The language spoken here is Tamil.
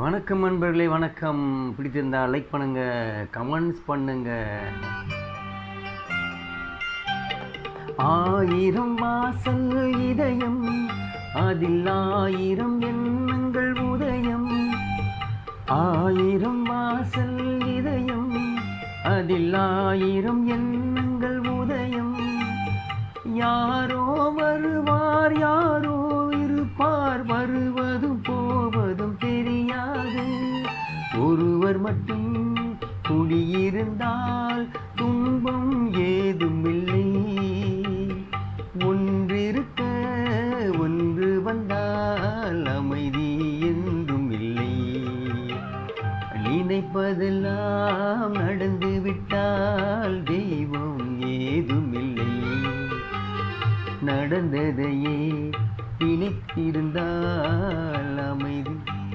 வணக்கம் நண்பர்களே, வணக்கம். பிடித்திருந்தா லைக் பண்ணுங்க, கமெண்ட்ஸ் பண்ணுங்க. 1000 வாசல் இதயம், அதில் 1000 எண்ணங்கள் உதயம். 1000 வாசல் இதயம், அதில் 1000 எண்ணங்கள் உதயம். யாரோ வருவார், யாரோ இருப்பார், வருவதும் போவதும் தெரியாது. ஒருவர் மட்டும் குடியிருந்தால் துன்பம் ஏதுமில்லை. ஒன்றிருக்க ஒன்று வந்தால் அமைதி என்றும் இல்லை. நினைப்பதெல்லாம் நடந்துவிட்டால் தெய்வம் ஏதுமில்லை. நடந்ததையே நினைத்திருந்தால் அமைதி